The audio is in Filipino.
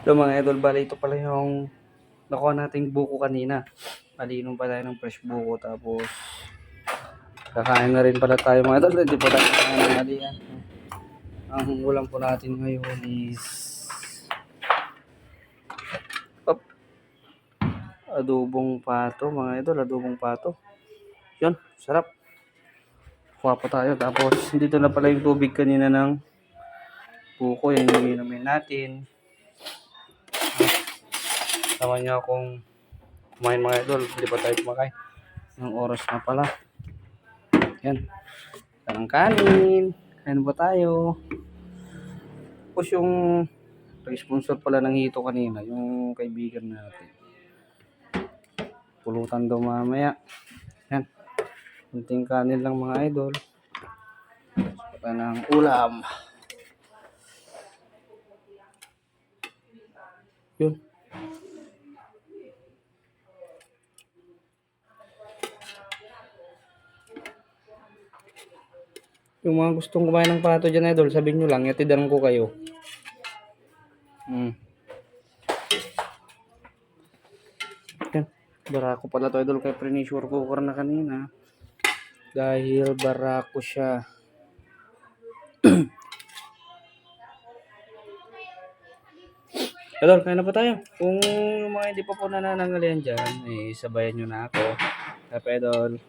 So mga idol, bali ito pala yung nakuha nating buko kanina. Malinom pa tayo ng fresh buko, tapos kakain na rin pala tayo mga idol. Hindi po tayo nanganalian. Ang ulam po natin ngayon is adobong pato mga idol, adobong pato. Yun, sarap. Kuha pa tayo, tapos dito na pala yung tubig kanina ng buko, yung iniinumin natin. Sama niyo akong kumain mga idol, hindi pa tayo kumakain. Ang oras na pala. Yan. Parang kanin. Kain ba tayo? Tapos yung sponsor pala ng hito kanina, yung kaibigan natin. Pulutan daw mamaya. Yan. Kunting kanin lang mga idol. Saka ng ulam. Yun. Yung mga gustong kumain ng pato dyan idol, sabihin nyo lang, yatidan ko kayo. Yan. Barako pala to idol, kay pre-sure cooker na kanina. Dahil barako siya. Idol, kain na pa tayo. Kung mga hindi pa po nananangalian dyan, sabayan nyo na ako. Idol.